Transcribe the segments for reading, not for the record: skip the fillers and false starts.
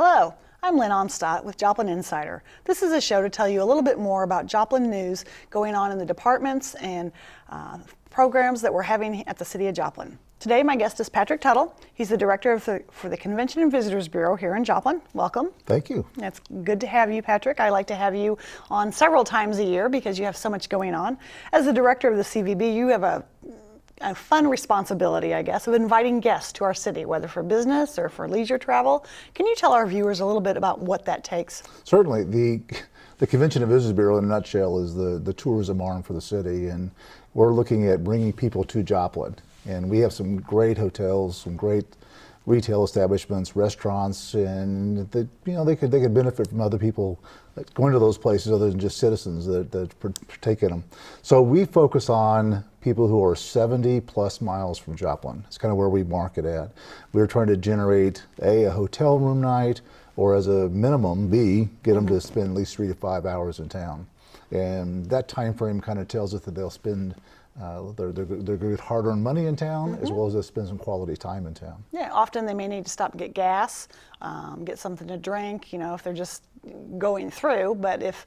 Hello, I'm Lynn Onstot with Joplin Insider. This is a show to tell you a little bit more about Joplin news going on in the departments and programs that we're having at the City of Joplin. Today my guest is Patrick Tuttle. He's the director for the Convention and Visitors Bureau here in Joplin. Welcome. Thank you. It's good to have you, Patrick. I like to have you on several times a year because you have so much going on. As the director of the CVB, you have a fun responsibility, I guess, of inviting guests to our city, whether for business or for leisure travel. Can you tell our viewers a little bit about what that takes? Certainly. The Convention and Visitors Bureau, in a nutshell, is the tourism arm for the city, and we're looking at bringing people to Joplin. And we have some great hotels, some great retail establishments, restaurants, and they could benefit from other people going to those places other than just citizens that partake in them. So we focus on people who are 70 plus miles from Joplin. It's kind of where we market at. We're trying to generate a hotel room night, or as a minimum, B, get them to spend at least 3 to 5 hours in town. And that time frame kind of tells us that they'll spend their good hard-earned money in town, as well as they'll spend some quality time in town. Yeah, often they may need to stop and get gas, get something to drink, if they're just going through, but if,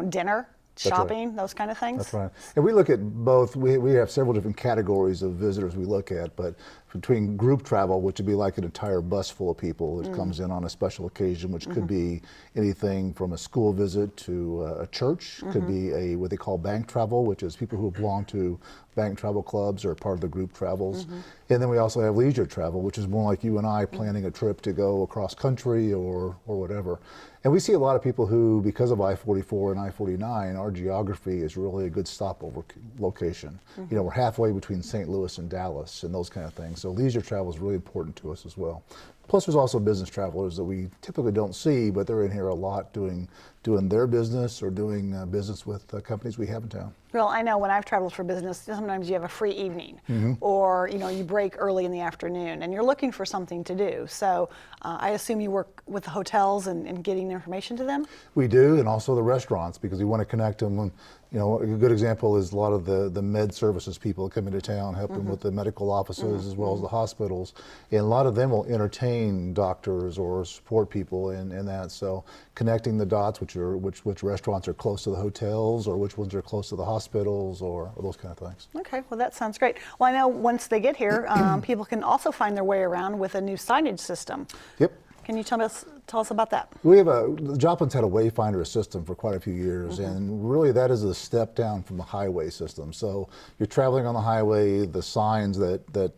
dinner, shopping, those kind of things. That's right. And we look at both. We have several different categories of visitors we look at, but between group travel, which would be like an entire bus full of people that comes in on a special occasion, which could be anything from a school visit to a church, could be what they call bank travel, which is people who belong to bank travel clubs or part of the group travels. And then we also have leisure travel, which is more like you and I planning a trip to go across country or whatever. And we see a lot of people who, because of I-44 and I-49, our geography is really a good stopover location. We're halfway between St. Louis and Dallas and those kind of things. So leisure travel is really important to us as well. Plus there's also business travelers that we typically don't see, but they're in here a lot doing their business or doing business with companies we have in town. Well, I know when I've traveled for business, sometimes you have a free evening, or you break early in the afternoon, and you're looking for something to do. So I assume you work with the hotels and getting information to them? We do, and also the restaurants, because we want to connect them. A good example is a lot of the med services people that come into town, help them with the medical offices as well as the hospitals. And a lot of them will entertain doctors or support people in that. So connecting the dots, which restaurants are close to the hotels or which ones are close to the hospitals or those kind of things. Okay, well that sounds great. Well, I know once they get here, people can also find their way around with a new signage system. Yep. Can you tell us about that? We have Joplin's had a wayfinder system for quite a few years, and really that is a step down from the highway system. So you're traveling on the highway, the signs that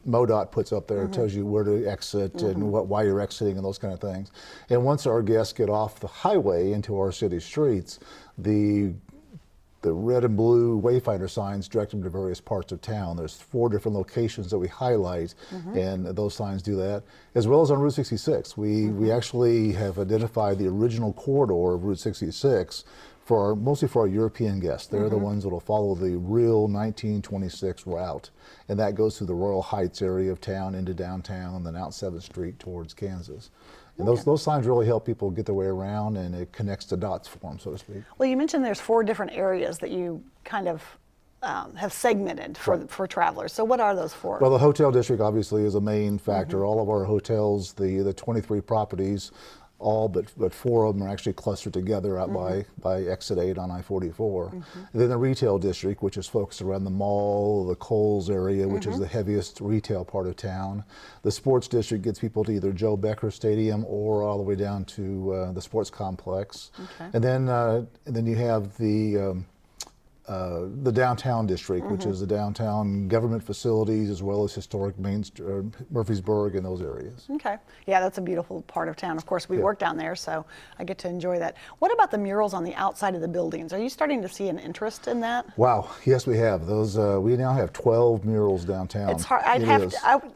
MoDOT puts up there tells you where to exit and why you're exiting and those kind of things. And once our guests get off the highway into our city streets, the red and blue wayfinder signs direct them to various parts of town. There's 4 different locations that we highlight, and those signs do that. As well as on Route 66. We actually have identified the original corridor of Route 66 mostly for our European guests. They're the ones that will follow the real 1926 route. And that goes through the Royal Heights area of town into downtown and then out 7th Street towards Kansas. And those signs really help people get their way around, and it connects the dots for them, so to speak. Well, you mentioned there's 4 different areas that you kind of have segmented for travelers. So what are those 4? Well, the hotel district obviously is a main factor. All of our hotels, the 23 properties, all but 4 of them are actually clustered together out by Exit 8 on I-44. And then the retail district, which is focused around the mall, the Kohl's area, which is the heaviest retail part of town. The sports district gets people to either Joe Becker Stadium or all the way down to the sports complex. And then you have the downtown district, which is the downtown government facilities as well as historic Murfreesboro and those areas. Okay. Yeah, that's a beautiful part of town. Of course, we work down there, so I get to enjoy that. What about the murals on the outside of the buildings? Are you starting to see an interest in that? Wow. Yes, we have. Those. We now have 12 murals downtown. It's hard.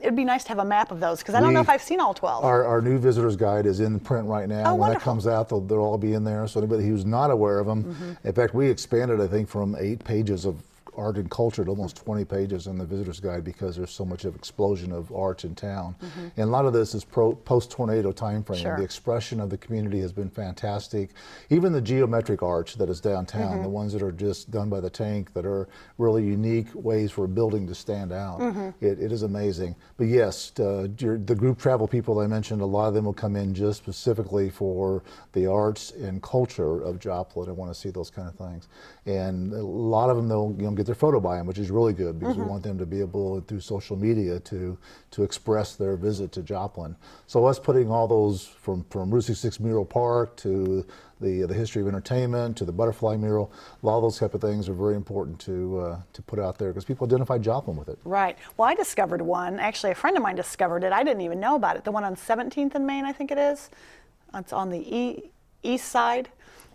It'd be nice to have a map of those, because I don't know if I've seen all 12. Our new visitor's guide is in print right now. When that comes out, they'll all be in there. So anybody who's not aware of them, in fact, we expanded, I think, from 8 pages of art and culture to almost 20 pages in the visitor's guide because there's so much of explosion of art in town. And a lot of this is post-tornado time frame. Sure. The expression of the community has been fantastic. Even the geometric art that is downtown, the ones that are just done by the tank, that are really unique ways for a building to stand out. It is amazing. But yes, the group travel people I mentioned, a lot of them will come in just specifically for the arts and culture of Joplin and want to see those kind of things. And a lot of them, they'll get their photo by them, which is really good because we want them to be able, through social media, to express their visit to Joplin. So us putting all those from Route 66 Mural Park to the history of entertainment to the butterfly mural, a lot of those type of things are very important to put out there because people identify Joplin with it. Right. Well, I discovered one. Actually, a friend of mine discovered it. I didn't even know about it. The one on 17th and Main, I think it is. It's on the east side.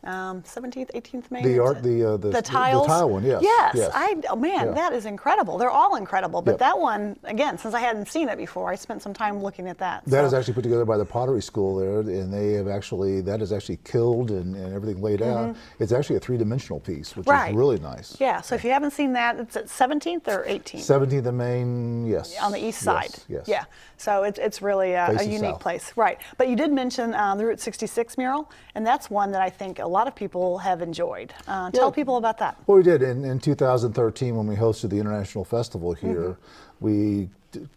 17th, 18th Main. The tiles. The tile one, yes. Yes. Oh man, that is incredible. They're all incredible, but that one, again, since I hadn't seen it before, I spent some time looking at that. That is actually put together by the Pottery School there, and they have actually, that is actually killed and everything laid out. It's actually a three-dimensional piece, which is really nice. Yeah, so if you haven't seen that, it's at 17th or 18th? 17th and Main, yes. On the east side. Yes. Yeah, so it's really a unique south. place. Right, but you did mention the Route 66 mural, and that's one that I think a lot of people have enjoyed. Tell people about that. Well, we did. In 2013, when we hosted the International Festival here, we,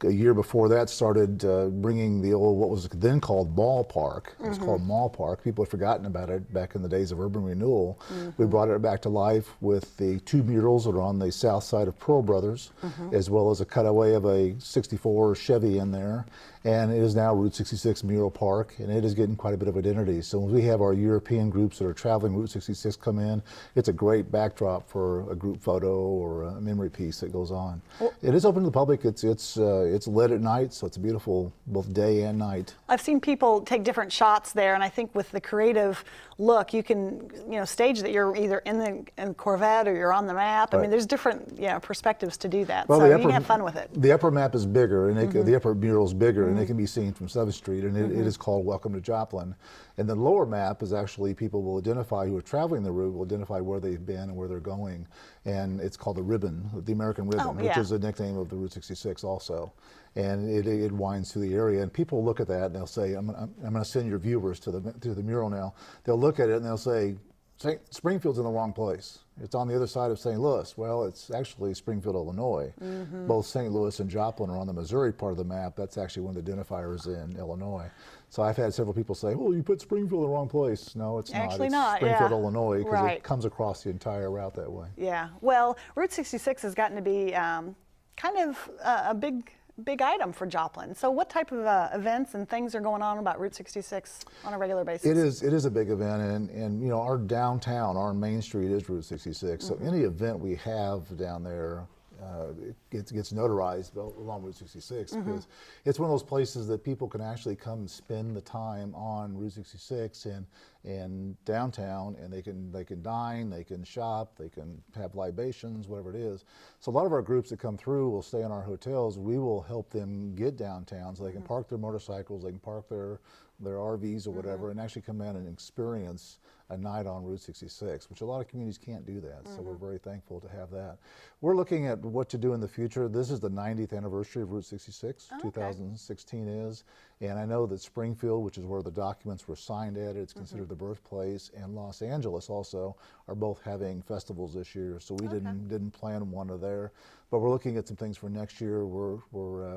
a year before that, started bringing the old, what was then called Ballpark. It was called Mall Park. People had forgotten about it back in the days of urban renewal. We brought it back to life with the two murals that are on the south side of Pearl Brothers, as well as a cutaway of a 64 Chevy in there. And it is now Route 66 Mural Park, and it is getting quite a bit of identity. So when we have our European groups that are traveling Route 66 come in, it's a great backdrop for a group photo or a memory piece that goes on. Well, it is open to the public. It's lit at night, so it's beautiful both day and night. I've seen people take different shots there, and I think with the creative look, you can stage that you're either in the Corvette or you're on the map. I mean, there's different perspectives to do that, well, so you can have fun with it. The upper map is bigger, and the upper mural is bigger, and it can be seen from 7th Street, and it is called Welcome to Joplin. And the lower map is actually, people will identify, who are traveling the route, will identify where they've been and where they're going. And it's called the Ribbon, the American Ribbon, which is a nickname of the Route 66 also. And it winds through the area. And people look at that and they'll say, I'm going to send your viewers to the mural now. They'll look at it and they'll say, Springfield's in the wrong place. It's on the other side of St. Louis. Well, it's actually Springfield, Illinois. Both St. Louis and Joplin are on the Missouri part of the map. That's actually one of the identifiers in Illinois. So I've had several people say, "Oh, you put Springfield in the wrong place." No, it's actually not. It's Springfield, Illinois, because right. It comes across the entire route that way. Yeah. Well, Route 66 has gotten to be kind of a big item for Joplin. So what type of events and things are going on about Route 66 on a regular basis? It is a big event, and our downtown, our main street is Route 66. So any event we have down there, it gets notarized along Route 66 because it's one of those places that people can actually come and spend the time on Route 66 and downtown, and they can dine, they can shop, they can have libations, whatever it is. So a lot of our groups that come through will stay in our hotels. We will help them get downtown so they can park their motorcycles, they can park their RVs or whatever, and actually come in and experience a night on Route 66, which a lot of communities can't do that. So we're very thankful to have that. We're looking at what to do in the future. This is the 90th anniversary of Route 66, 2016 is. And I know that Springfield, which is where the documents were signed at, it's considered the birthplace, and Los Angeles also are both having festivals this year. So we didn't plan one of there. But we're looking at some things for next year. We're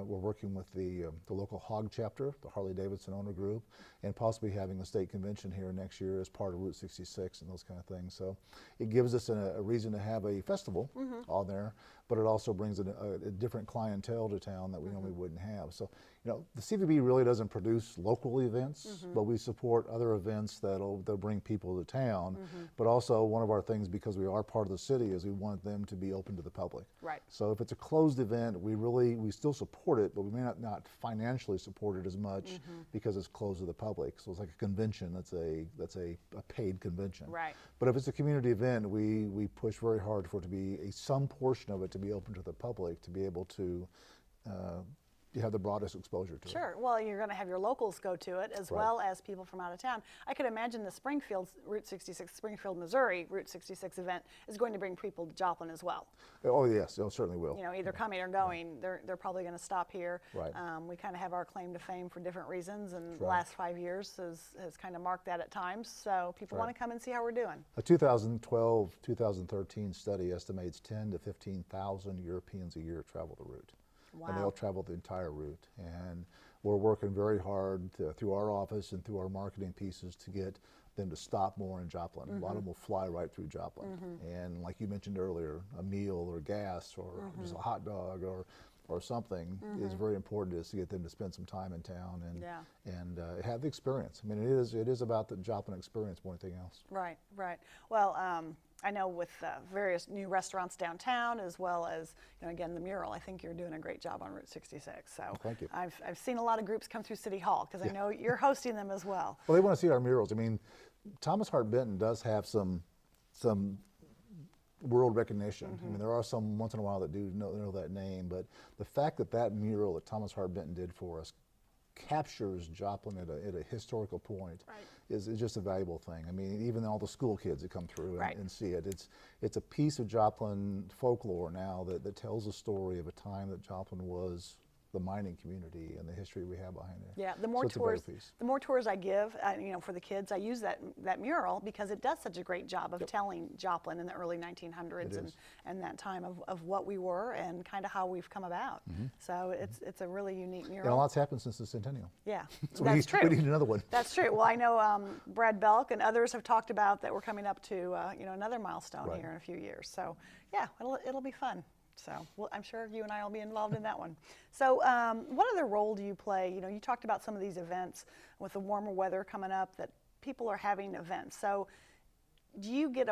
working with the local HOG chapter, the Harley Davidson owner group, and possibly having a state convention here next year as part of Route 66 and those kind of things. So it gives us a reason to have a festival on there, but it also brings a different clientele to town that we normally wouldn't have. So the CVB really doesn't produce local events, but we support other events that'll bring people to town. But also one of our things, because we are part of the city, is we want them to be open to the public. Right. So if it's a closed event, we still support it, but we may not financially support it as much because it's closed to the public. So it's like a convention that's a paid convention. Right. But if it's a community event, we push very hard for it to be some portion of it to be open to the public, to be able to you have the broadest exposure to it. Sure. Well, you're going to have your locals go to it as well as people from out of town. I could imagine the Springfield Route 66, Springfield, Missouri Route 66 event is going to bring people to Joplin as well. Oh yes, it certainly will. You know, either coming or going, they're probably going to stop here. Right. We kind of have our claim to fame for different reasons, and the last 5 years has kind of marked that at times. So people want to come and see how we're doing. A 2012-2013 study estimates 10 to 15,000 Europeans a year travel the route. Wow. And they'll travel the entire route. And we're working very hard through our office and through our marketing pieces to get them to stop more in Joplin. A lot of them will fly right through Joplin. And like you mentioned earlier, a meal or gas or just a hot dog or something is very important to us to get them to spend some time in town and have the experience. I mean, it is about the Joplin experience more than anything else. Right, right. Well, I know with various new restaurants downtown, as well as, you know, again, the mural, I think you're doing a great job on Route 66. So thank you. I've seen a lot of groups come through City Hall, because I know you're hosting them as well. Well, they want to see our murals. I mean, Thomas Hart Benton does have some world recognition. I mean, there are some once in a while that do know that name, but the fact that mural that Thomas Hart Benton did for us captures Joplin at a historical point is just a valuable thing. I mean, even all the school kids that come through and see it, it's a piece of Joplin folklore now that tells a story of a time that Joplin was the mining community and the history we have behind it. Yeah, the more tours I give, you know, for the kids, I use that mural because it does such a great job of telling Joplin in the early 1900s and that time of what we were and kind of how we've come about. So it's a really unique mural. And a lot's happened since the centennial. Yeah, so that's true. We need another one. That's true. Well, I know Brad Belk and others have talked about that we're coming up to you know, another milestone here in a few years. So yeah, it'll be fun. So I'm sure you and I will be involved in that one. So what other role do you play? You know, you talked about some of these events with the warmer weather coming up that people are having events. So do you get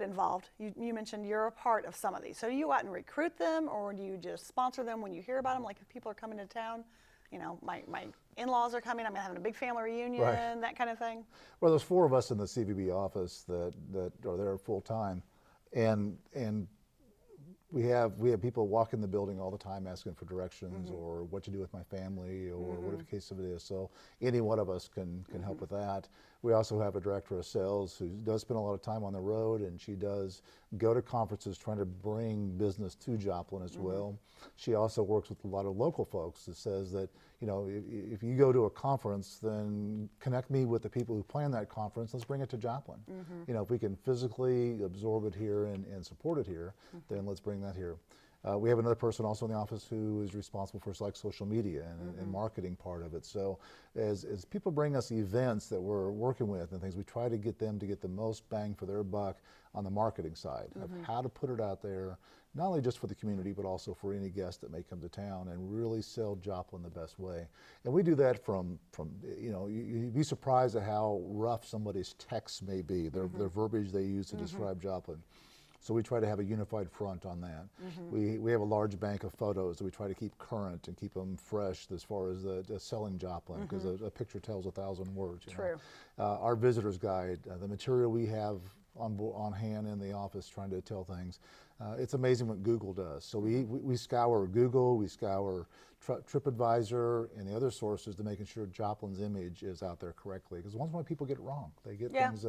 involved? You mentioned you're a part of some of these. So do you go out and recruit them, or do you just sponsor them when you hear about them? Like if people are coming to town, you know, my in-laws are coming, I'm having a big family reunion, that kind of thing? Well, there's 4 of us in the CVB office that are there full time, and we have people walking the building all the time asking for directions or what to do with my family or whatever the case of it is. So any one of us can help with that. We also have a director of sales who does spend a lot of time on the road, and she does go to conferences trying to bring business to Joplin as well. She also works with a lot of local folks that says that, you know, if you go to a conference, then connect me with the people who plan that conference. Let's bring it to Joplin. You know, if we can physically absorb it here and support it here, then let's bring that here. We have another person also in the office who is responsible for like social media and marketing part of it. So as people bring us events that we're working with and things, we try to get them to get the most bang for their buck on the marketing side of how to put it out there, not only just for the community, but also for any guest that may come to town, and really sell Joplin the best way. And we do that from you know, you'd be surprised at how rough somebody's texts may be, their verbiage they use to describe Joplin. So we try to have a unified front on that. We have a large bank of photos that we try to keep current and keep them fresh as far as the selling Joplin, because a picture tells 1,000 words. True. Our visitor's guide, the material we have on hand in the office trying to tell things. It's amazing what Google does. So we scour Google, we scour TripAdvisor and the other sources to making sure Joplin's image is out there correctly. Because once in a while people get it wrong. They get things,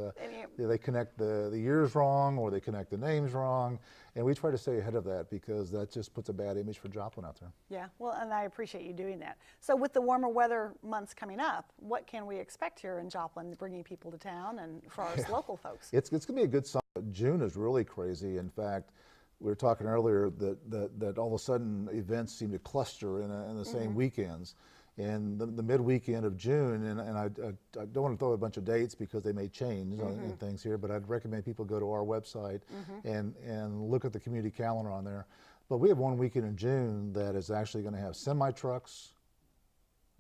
they connect the years wrong, or they connect the names wrong. And we try to stay ahead of that because that just puts a bad image for Joplin out there. Yeah, well, and I appreciate you doing that. So with the warmer weather months coming up, what can we expect here in Joplin, bringing people to town and for our local folks? It's going to be a good summer. June is really crazy. In fact, we were talking earlier that all of a sudden events seem to cluster in the same weekends. And the mid-weekend of June, and I don't want to throw a bunch of dates because they may change and things here, but I'd recommend people go to our website and look at the community calendar on there. But we have one weekend in June that is actually going to have semi-trucks,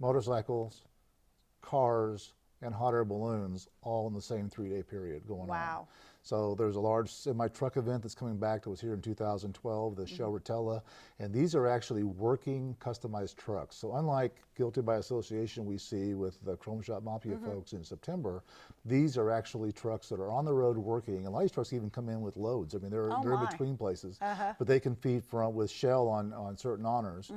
motorcycles, cars, and hot air balloons all in the same 3-day period going on. So there's a large semi-truck event that's coming back that was here in 2012, the Show Rotella, and these are actually working customized trucks. So unlike Guilty by Association we see with the Chrome Shop Mafia folks in September, these are actually trucks that are on the road working, and a lot of these trucks even come in with loads. I mean, they're in between places, but they can feed front with Shell on certain honors.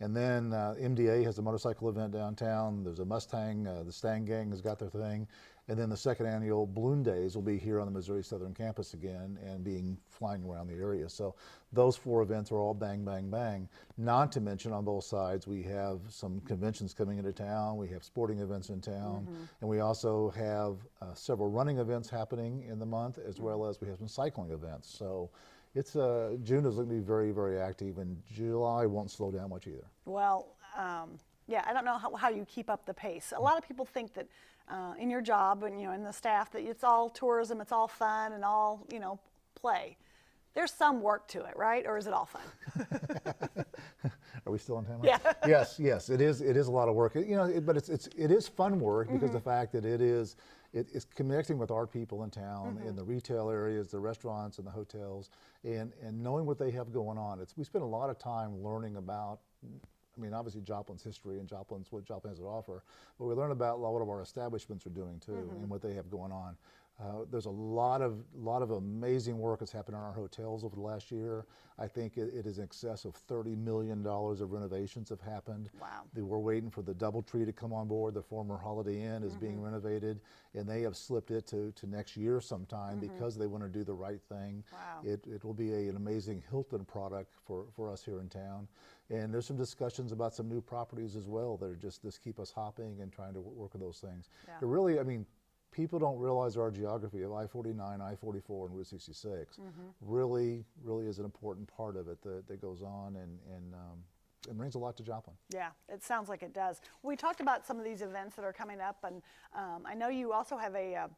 And then MDA has a motorcycle event downtown. There's a Mustang, the Stang Gang has got their thing. And then the second annual Balloon Days will be here on the Missouri Southern campus again and flying around the area. So those 4 events are all bang, bang, bang. Not to mention on both sides, we have some conventions coming into town. We have sporting events in town. And we also have several running events happening in the month, as well as we have some cycling events. So it's June is going to be very, very active, and July won't slow down much either. Well, yeah, I don't know how you keep up the pace. A lot of people think that in your job and in the staff that it's all tourism, it's all fun and all play. There's some work to it, right? Or is it all fun? Are we still on time? Yeah. Yes. It is a lot of work. But it is fun work because the fact that it's connecting with our people in town, in the retail areas, the restaurants and the hotels, and knowing what they have going on. We spend a lot of time learning about, I mean, obviously Joplin's history and what Joplin has to offer, but we learn about what our establishments are doing too, and what they have going on. There's a lot of amazing work that's happened in our hotels over the last year. I think it is in excess of $30 million of renovations have happened. Wow. We're waiting for the DoubleTree to come on board. The former Holiday Inn is being renovated, and they have slipped it to next year sometime because they want to do the right thing. Wow. It will be an amazing Hilton product for us here in town. And there's some discussions about some new properties as well that are just keep us hopping and trying to work with those things. Yeah. It really, I mean, people don't realize our geography of I-49, I-44, and Route 66 really is an important part of it that goes on and brings a lot to Joplin. Yeah, it sounds like it does. We talked about some of these events that are coming up, and I know you also have a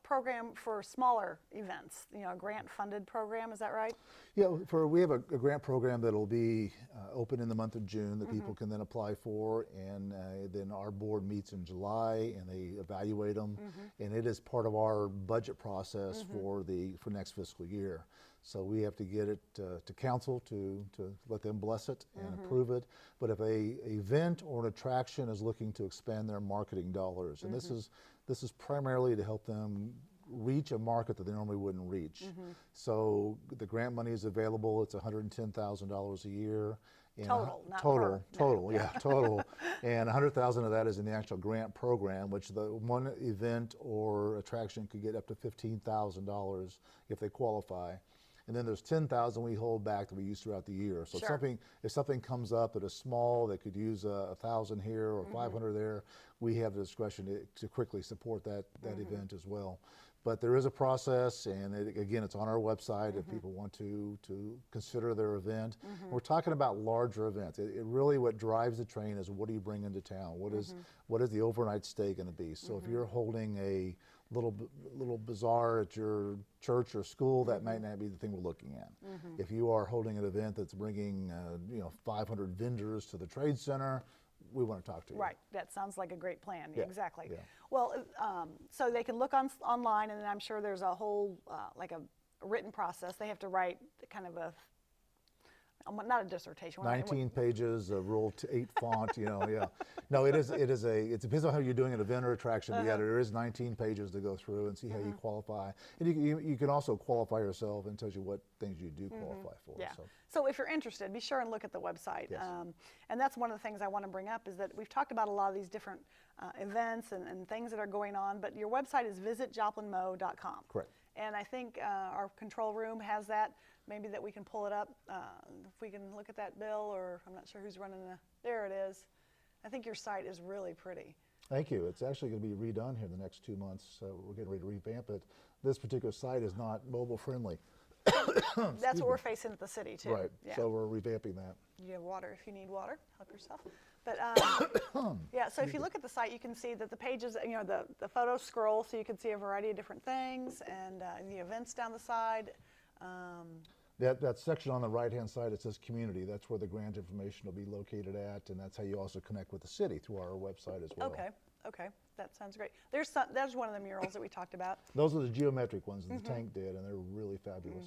program for smaller events, a grant-funded program, is that right? Yeah, we have a grant program that'll be open in the month of June that people can then apply for, and then our board meets in July and they evaluate them, and it is part of our budget process for next fiscal year. So we have to get it to council to let them bless it and approve it. But if a event or an attraction is looking to expand their marketing dollars, and this is primarily to help them reach a market that they normally wouldn't reach. So the grant money is available. It's $110,000 a year. And total, not total, per. Yeah, total. And $100,000 of that is in the actual grant program, which the one event or attraction could get up to $15,000 if they qualify. And then there's $10,000 we hold back that we use throughout the year. So if something comes up that is small that could use $1,000 here or $500 there, we have the discretion to quickly support that event as well. But there is a process, and again, it's on our website if people want to consider their event. We're talking about larger events. It really, what drives the train is what do you bring into town? What is the overnight stay going to be? So if you're holding a little bazaar at your church or school, that might not be the thing we're looking at. If you are holding an event that's bringing 500 vendors to the trade center, we want to talk to you. Right, that sounds like a great plan. Yeah. Exactly. Yeah. Well, so they can look online, and then I'm sure there's a whole like a written process. They have to write kind of a not a dissertation. 19 pages of Rule 8 font, yeah. No, it depends on how you're doing an event or attraction, but yeah, there is 19 pages to go through and see how you qualify. And you can also qualify yourself, and tells you what things you do qualify for. Yeah. So if you're interested, be sure and look at the website. Yes. And that's one of the things I want to bring up is that we've talked about a lot of these different events and things that are going on, but your website is visitjoplinmo.com. Correct. And I think our control room has that. Maybe that we can pull it up. If we can look at that bill, or I'm not sure who's running there it is. I think your site is really pretty. Thank you. It's actually going to be redone here in the next 2 months, so we're getting ready to revamp it. This particular site is not mobile friendly. That's what we're facing at the city too. Right, yeah. So we're revamping that. You have water if you need water, help yourself. But yeah, so if you look at the site, you can see that the pages, the photos scroll, so you can see a variety of different things, and the events down the side. That section on the right-hand side, it says community. That's where the grant information will be located at, and that's how you also connect with the city through our website as well. Okay. Okay, that sounds great. There's one of the murals that we talked about. Those are the geometric ones that the tank did, and they're really fabulous.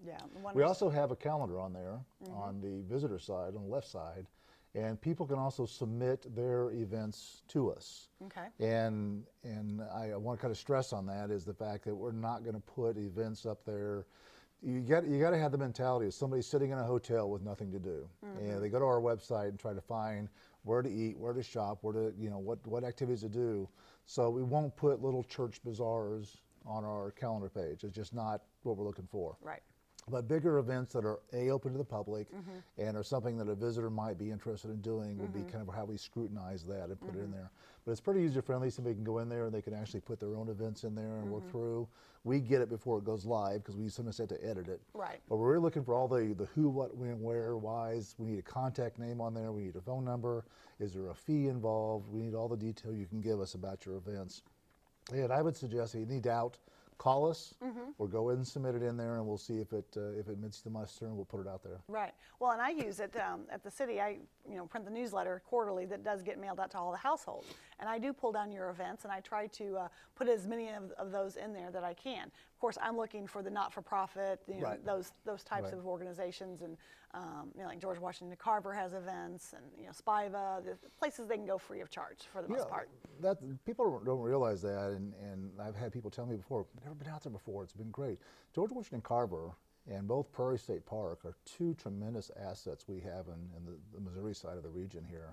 Yeah. We also have a calendar on there on the visitor side, on the left side, and people can also submit their events to us. Okay. And I want to kind of stress on that is the fact that we're not going to put events up there. You got to have the mentality of somebody sitting in a hotel with nothing to do, and they go to our website and try to find where to eat, where to shop, where to what activities to do. So we won't put little church bazaars on our calendar page. It's just not what we're looking for. Right. But bigger events that are open to the public and are something that a visitor might be interested in doing would be kind of how we scrutinize that and put it in there. But it's pretty user friendly. Somebody can go in there and they can actually put their own events in there and work through. We get it before it goes live because we sometimes have to edit it. Right. But we're really looking for all the who, what, when, where, whys. We need a contact name on there. We need a phone number. Is there a fee involved? We need all the detail you can give us about your events. And I would suggest if you need doubt, call us or go ahead and submit it in there, and we'll see if it meets the muster, and we'll put it out there. Right. Well, and I use it at the city. I print the newsletter quarterly that does get mailed out to all the households, and I do pull down your events, and I try to put as many of those in there that I can. Of course, I'm looking for the not-for-profit, Right. those types of organizations, and like George Washington Carver has events, and Spiva, the places they can go free of charge for the most part. People don't realize that, and I've had people tell me before, never been out there before, it's been great. George Washington Carver and both Prairie State Park are two tremendous assets we have in the Missouri side of the region here.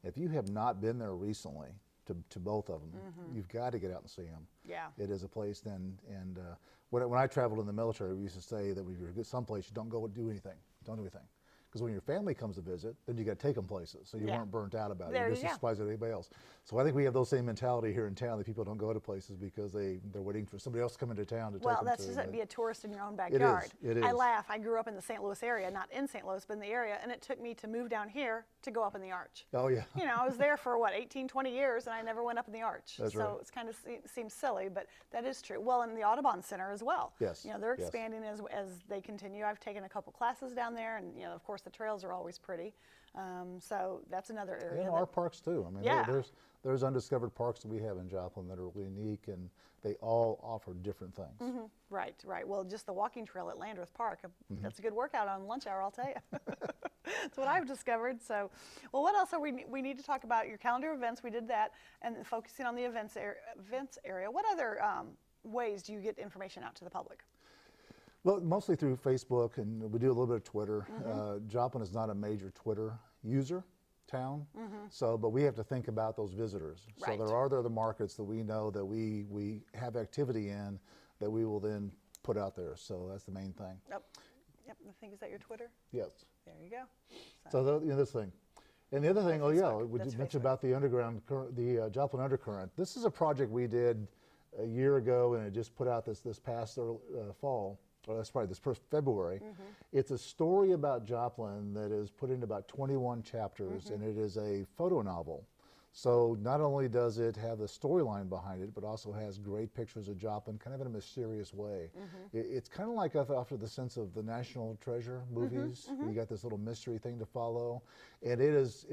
If you have not been there recently, to both of them, you've got to get out and see them. Yeah. It is a place and when I traveled in the military, we used to say that when you're someplace, you don't go and do anything. Don't do anything. Because when your family comes to visit, then you got to take them places, so you weren't burnt out about it. You're just as surprised as anybody else. So I think we have those same mentality here in town that people don't go to places because they're waiting for somebody else to come into town to take them to. Well, that's just it, be a tourist in your own backyard. It is. I laugh. I grew up in the St. Louis area, not in St. Louis, but in the area, and it took me to move down here to go up in the Arch. Oh, yeah. I was there for, 18, 20 years, and I never went up in the Arch. That's so right. it's kind of seems silly, but that is true. Well, and the Audubon Center as well. Yes. They're expanding as they continue. I've taken a couple classes down there, and, of course, the trails are always pretty. So that's another area. And our parks too. I mean, there's undiscovered parks that we have in Joplin that are really unique, and they all offer different things. Right. Well, just the walking trail at Landreth Park, that's a good workout on lunch hour, I'll tell you. That's what I've discovered. So, well, what else are we need to talk about? Your calendar events, we did that, and focusing on the events area. What other ways do you get information out to the public? Well, mostly through Facebook, and we do a little bit of Twitter. Joplin is not a major Twitter user town, but we have to think about those visitors. Right. So there are other markets that we know that we have activity in that we will then put out there. So that's the main thing. Yep. I think, is that your Twitter? Yes. There you go. So this thing. And the other thing, we That's mentioned Facebook. about the underground, the Joplin Undercurrent. This is a project we did a year ago, and it just put out this past fall. Well, that's probably this first February. It's a story about Joplin that is put into about 21 chapters, and it is a photo novel. So not only does it have the storyline behind it, but also has great pictures of Joplin, kind of in a mysterious way. It's kind of like after the sense of the National Treasure movies. You got this little mystery thing to follow, and it's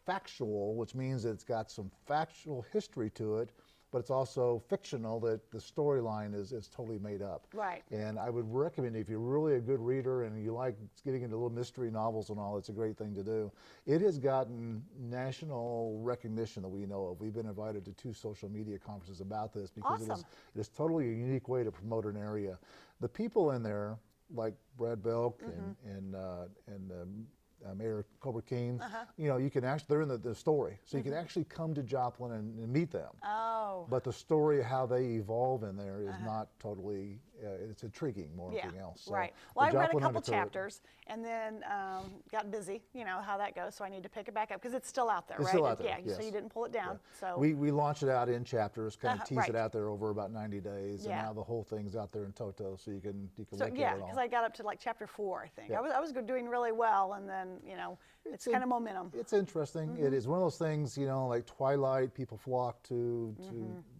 factual, which means it's got some factual history to it, but it's also fictional, that the storyline is totally made up. Right. And I would recommend, if you're really a good reader and you like getting into little mystery novels and all, it's a great thing to do. It has gotten national recognition that we know of. We've been invited to 2 social media conferences about this because Awesome. it is totally a unique way to promote an area. The people in there, like Brad Belk and Mayor Kolpin, you can actually, they're in the story. So you can actually come to Joplin and meet them. Oh. But the story of how they evolve in there is not totally, it's intriguing more than anything else. So right. Well, I read a Joplin couple Undercurrent, chapters and then got busy, how that goes. So I need to pick it back up because it's still out there, It's right? still out there, Yeah, yes. so you didn't pull it down. So we launch it out in chapters, kind of tease right. it out there over about 90 days, Yeah. and now the whole thing's out there in toto, so you can So look yeah, at it all. because I got up to like chapter 4, I think. Yeah. I was doing really well, and then and it's kind of momentum. It's interesting. It is one of those things, like Twilight, people flock to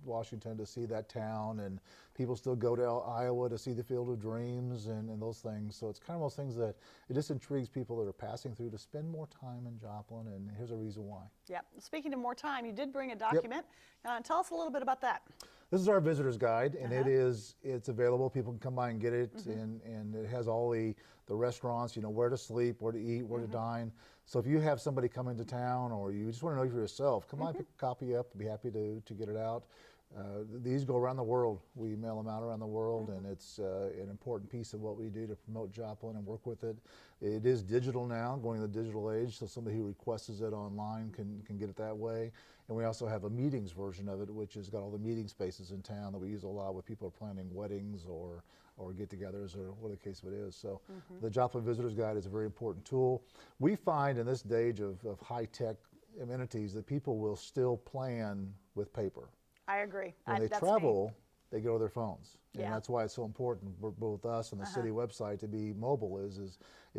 Washington to see that town, and people still go to Iowa to see the Field of Dreams and those things. So it's kind of those things that it just intrigues people that are passing through to spend more time in Joplin, and here's a reason why. Yep. Speaking of more time, you did bring a document. Tell us a little bit about that. This is our visitor's guide, and it's available. People can come by and get it, and it has all the restaurants, where to sleep, where to eat, where to dine. So if you have somebody come into town, or you just want to know for yourself, come by, pick a copy up. Be happy to get it out. These go around the world. We mail them out around the world, and it's an important piece of what we do to promote Joplin and work with it. It is digital now, going to the digital age, so somebody who requests it online can get it that way. And we also have a meetings version of it, which has got all the meeting spaces in town that we use a lot when people are planning weddings or get-togethers or whatever the case of it is. So the Joplin Visitor's Guide is a very important tool. We find in this age of high-tech amenities that people will still plan with paper. I agree. When they travel, they go to their phones. And Yeah. that's why it's so important for both us and the city website to be mobile is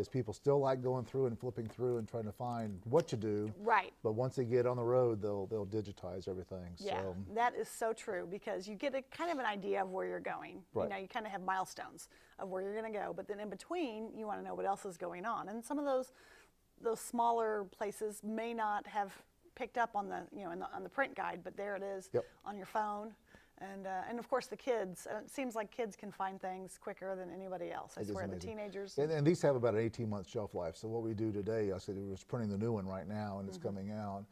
people still like going through and flipping through and trying to find what to do. Right. But once they get on the road, they'll digitize everything. Yeah, So, that is so true, because you get a kind of an idea of where you're going. Right. You kind of have milestones of where you're going to go, but then in between, you want to know what else is going on. And some of those smaller places may not have picked up on the on the print guide, but there it is on your phone. And of course the kids, it seems like kids can find things quicker than anybody else. I swear, the teenagers. And these have about an 18-month shelf life. So what we do today, I said we're printing the new one right now, and it's coming out.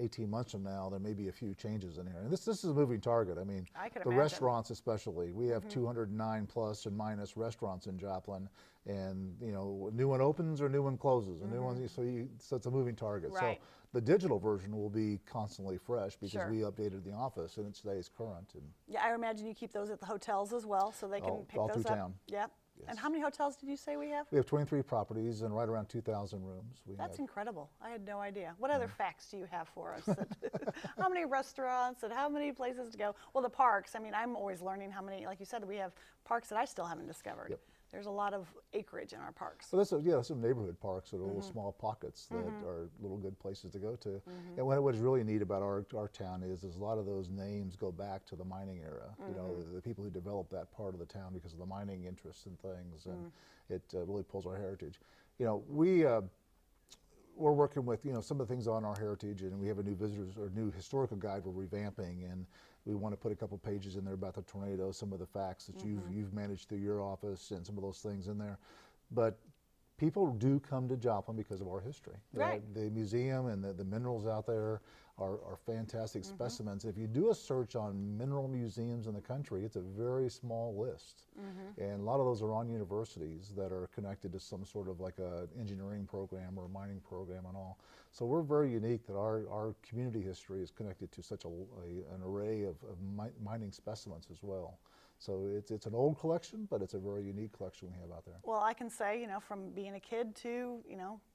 18 months from now, there may be a few changes in here. And this is a moving target. I mean, the restaurants especially. We have 209 plus and minus restaurants in Joplin, and a new one opens or a new one closes. A new one, so it's a moving target. Right. So the digital version will be constantly fresh because we updated the office and it stays current. And yeah, I imagine you keep those at the hotels as well, so they can pick all those through up. Town. Yep. Yes. And how many hotels did you say we have? We have 23 properties and right around 2,000 rooms. That's incredible. I had no idea. What other facts do you have for us? How many restaurants and how many places to go? Well, the parks. I mean, I'm always learning how many, like you said, we have parks that I still haven't discovered. Yep. There's a lot of acreage in our parks. So there's some neighborhood parks that are little small pockets that are little good places to go to. And what is really neat about our town is a lot of those names go back to the mining era. The people who developed that part of the town because of the mining interests and things, and it really pulls our heritage. We're working with some of the things on our heritage, and we have a new historical guide we're revamping, and we want to put a couple pages in there about the tornado, some of the facts that you've managed through your office, and some of those things in there. But people do come to Joplin because of our history. Right. The museum and the minerals out there are fantastic specimens. If you do a search on mineral museums in the country, it's a very small list. And a lot of those are on universities that are connected to some sort of like a engineering program or a mining program and all. So we're very unique that our community history is connected to such an array of mining specimens as well. So it's an old collection, but it's a very unique collection we have out there. Well, I can say, from being a kid to,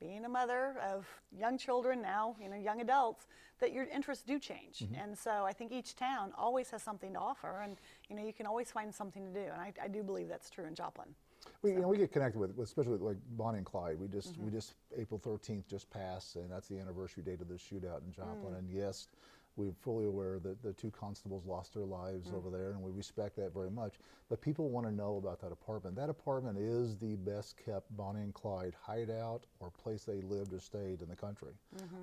being a mother of young children now, young adults, that your interests do change. And so I think each town always has something to offer, and, you can always find something to do. And I do believe that's true in Joplin. We get connected with especially with like Bonnie and Clyde. We just April 13th just passed, and that's the anniversary date of the shootout in Joplin. And yes, we're fully aware that the two constables lost their lives over there, and we respect that very much. But people want to know about that apartment. That apartment is the best kept Bonnie and Clyde hideout or place they lived or stayed in the country.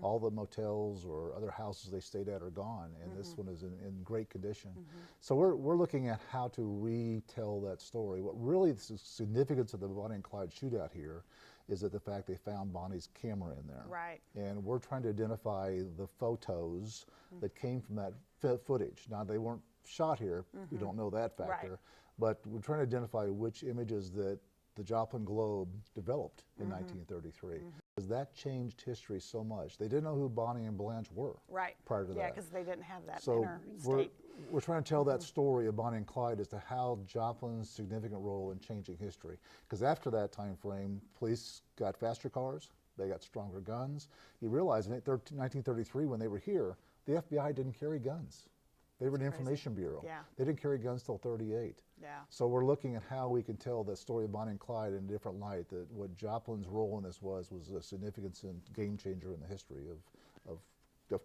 All the motels or other houses they stayed at are gone, and this one is in great condition. So we're looking at how to retell that story. What really the significance of the Bonnie and Clyde shootout here is that the fact they found Bonnie's camera in there. Right. And we're trying to identify the photos that came from that footage. Now, they weren't shot here. We don't know that factor. But we're trying to identify which images that the Joplin Globe developed in 1933. Because that changed history so much. They didn't know who Bonnie and Blanche were prior to that. Yeah, because they didn't have that so inner state. We're trying to tell that story of Bonnie and Clyde as to how Joplin's significant role in changing history. Because after that time frame, police got faster cars, they got stronger guns. You realize in 1933 when they were here, the FBI didn't carry guns. They were an That's crazy. information bureau. Yeah. They didn't carry guns till 38. Yeah. So we're looking at how we can tell the story of Bonnie and Clyde in a different light, that what Joplin's role in this was a significant game changer in the history of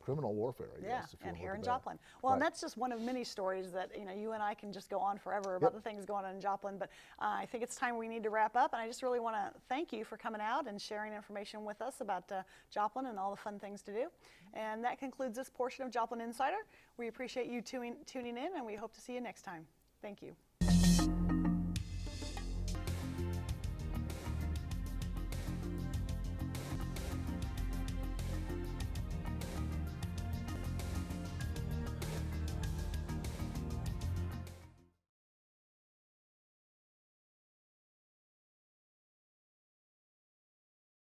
criminal warfare, I guess. If you and wanna here look in at that. Joplin. Well, and Right. that's just one of many stories that you and I can just go on forever about the things going on in Joplin. But I think it's time we need to wrap up. And I just really want to thank you for coming out and sharing information with us about Joplin and all the fun things to do. And that concludes this portion of Joplin Insider. We appreciate you tuning in, and we hope to see you next time. Thank you.